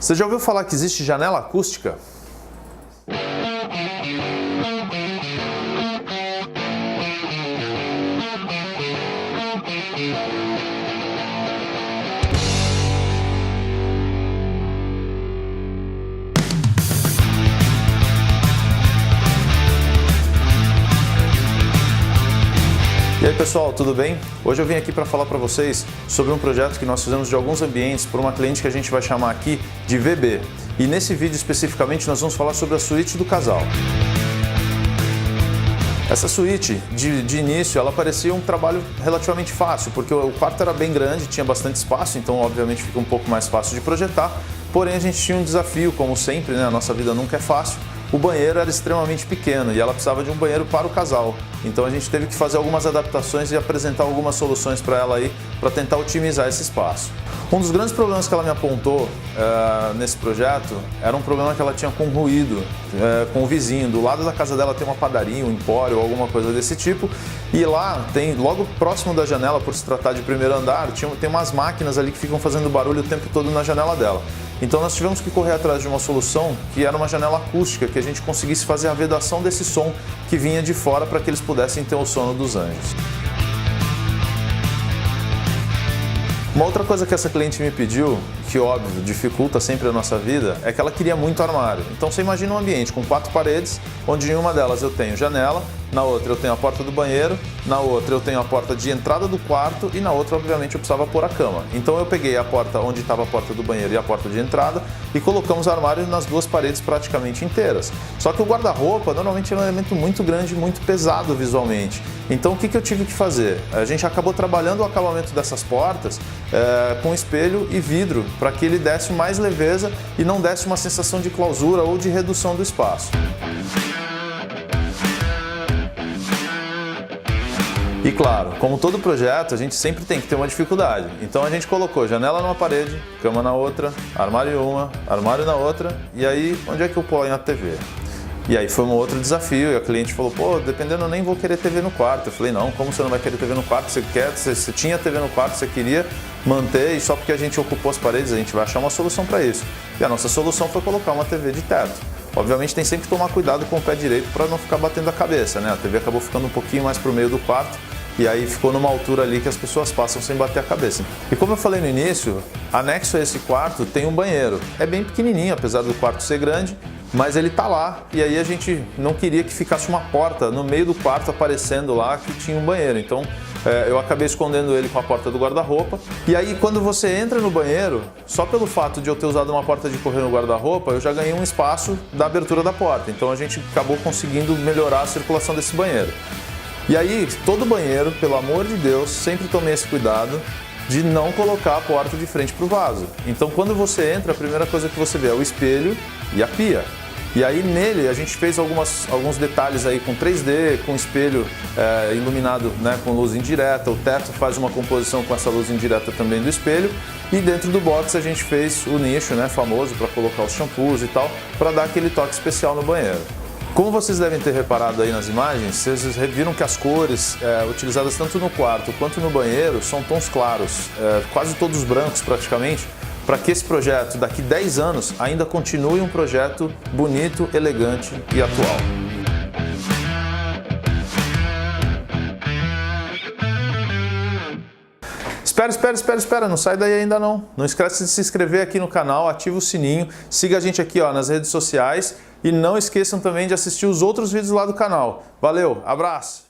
Você já ouviu falar que existe janela acústica? E aí pessoal, tudo bem? Hoje eu vim aqui para falar para vocês sobre um projeto que nós fizemos de alguns ambientes por uma cliente que a gente vai chamar aqui de VB. E nesse vídeo especificamente nós vamos falar sobre a suíte do casal. Essa suíte, de início, ela parecia um trabalho relativamente fácil, porque o quarto era bem grande, tinha bastante espaço, então obviamente fica um pouco mais fácil de projetar. Porém a gente tinha um desafio, como sempre, né? A nossa vida nunca é fácil. O banheiro era extremamente pequeno e ela precisava de um banheiro para o casal. Então a gente teve que fazer algumas adaptações e apresentar algumas soluções para ela aí, para tentar otimizar esse espaço. Um dos grandes problemas que ela me apontou nesse projeto era um problema que ela tinha com ruído, com o vizinho. Do lado da casa dela tem uma padaria, um empório ou alguma coisa desse tipo. E lá tem, logo próximo da janela, por se tratar de primeiro andar, tem umas máquinas ali que ficam fazendo barulho o tempo todo na janela dela. Então nós tivemos que correr atrás de uma solução que era uma janela acústica, que a gente conseguisse fazer a vedação desse som que vinha de fora para que eles pudessem ter o sono dos anjos. Uma outra coisa que essa cliente me pediu, que óbvio dificulta sempre a nossa vida, é que ela queria muito armário. Então você imagina um ambiente com 4 paredes, onde em uma delas eu tenho janela, na outra eu tenho a porta do banheiro, na outra eu tenho a porta de entrada do quarto e na outra obviamente eu precisava pôr a cama. Então eu peguei a porta onde estava a porta do banheiro e a porta de entrada e colocamos armários nas 2 paredes praticamente inteiras. Só que o guarda-roupa normalmente é um elemento muito grande, muito pesado visualmente. Então o que eu tive que fazer? A gente acabou trabalhando o acabamento dessas portas com espelho e vidro para que ele desse mais leveza e não desse uma sensação de clausura ou de redução do espaço. E claro, como todo projeto, a gente sempre tem que ter uma dificuldade. Então a gente colocou janela numa parede, cama na outra, armário em uma, armário na outra, e aí onde é que eu ponho a TV? E aí foi um outro desafio, e a cliente falou, pô, dependendo eu nem vou querer TV no quarto. Eu falei, não, como você não vai querer TV no quarto? Você tinha TV no quarto, você queria manter, e só porque a gente ocupou as paredes, a gente vai achar uma solução para isso. E a nossa solução foi colocar uma TV de teto. Obviamente tem sempre que tomar cuidado com o pé direito para não ficar batendo a cabeça, né? A TV acabou ficando um pouquinho mais para o meio do quarto, e aí ficou numa altura ali que as pessoas passam sem bater a cabeça. E como eu falei no início, anexo a esse quarto tem um banheiro. É bem pequenininho, apesar do quarto ser grande, mas ele tá lá, e aí a gente não queria que ficasse uma porta no meio do quarto aparecendo lá que tinha um banheiro. Então eu acabei escondendo ele com a porta do guarda-roupa. E aí quando você entra no banheiro, só pelo fato de eu ter usado uma porta de correr no guarda-roupa, eu já ganhei um espaço da abertura da porta. Então a gente acabou conseguindo melhorar a circulação desse banheiro. E aí, todo banheiro, pelo amor de Deus, sempre tomei esse cuidado de não colocar a porta de frente para o vaso. Então, quando você entra, a primeira coisa que você vê é o espelho e a pia. E aí, nele, a gente fez alguns detalhes aí com 3D, com espelho iluminado, né, com luz indireta. O teto faz uma composição com essa luz indireta também do espelho. E dentro do box a gente fez o nicho, né, famoso para colocar os shampoos e tal, para dar aquele toque especial no banheiro. Como vocês devem ter reparado aí nas imagens, vocês viram que as cores utilizadas tanto no quarto quanto no banheiro são tons claros, quase todos brancos praticamente, para que esse projeto daqui 10 anos ainda continue um projeto bonito, elegante e atual. Espera, não sai daí ainda não. Não esquece de se inscrever aqui no canal, ativa o sininho, siga a gente aqui nas redes sociais e não esqueçam também de assistir os outros vídeos lá do canal. Valeu, abraço!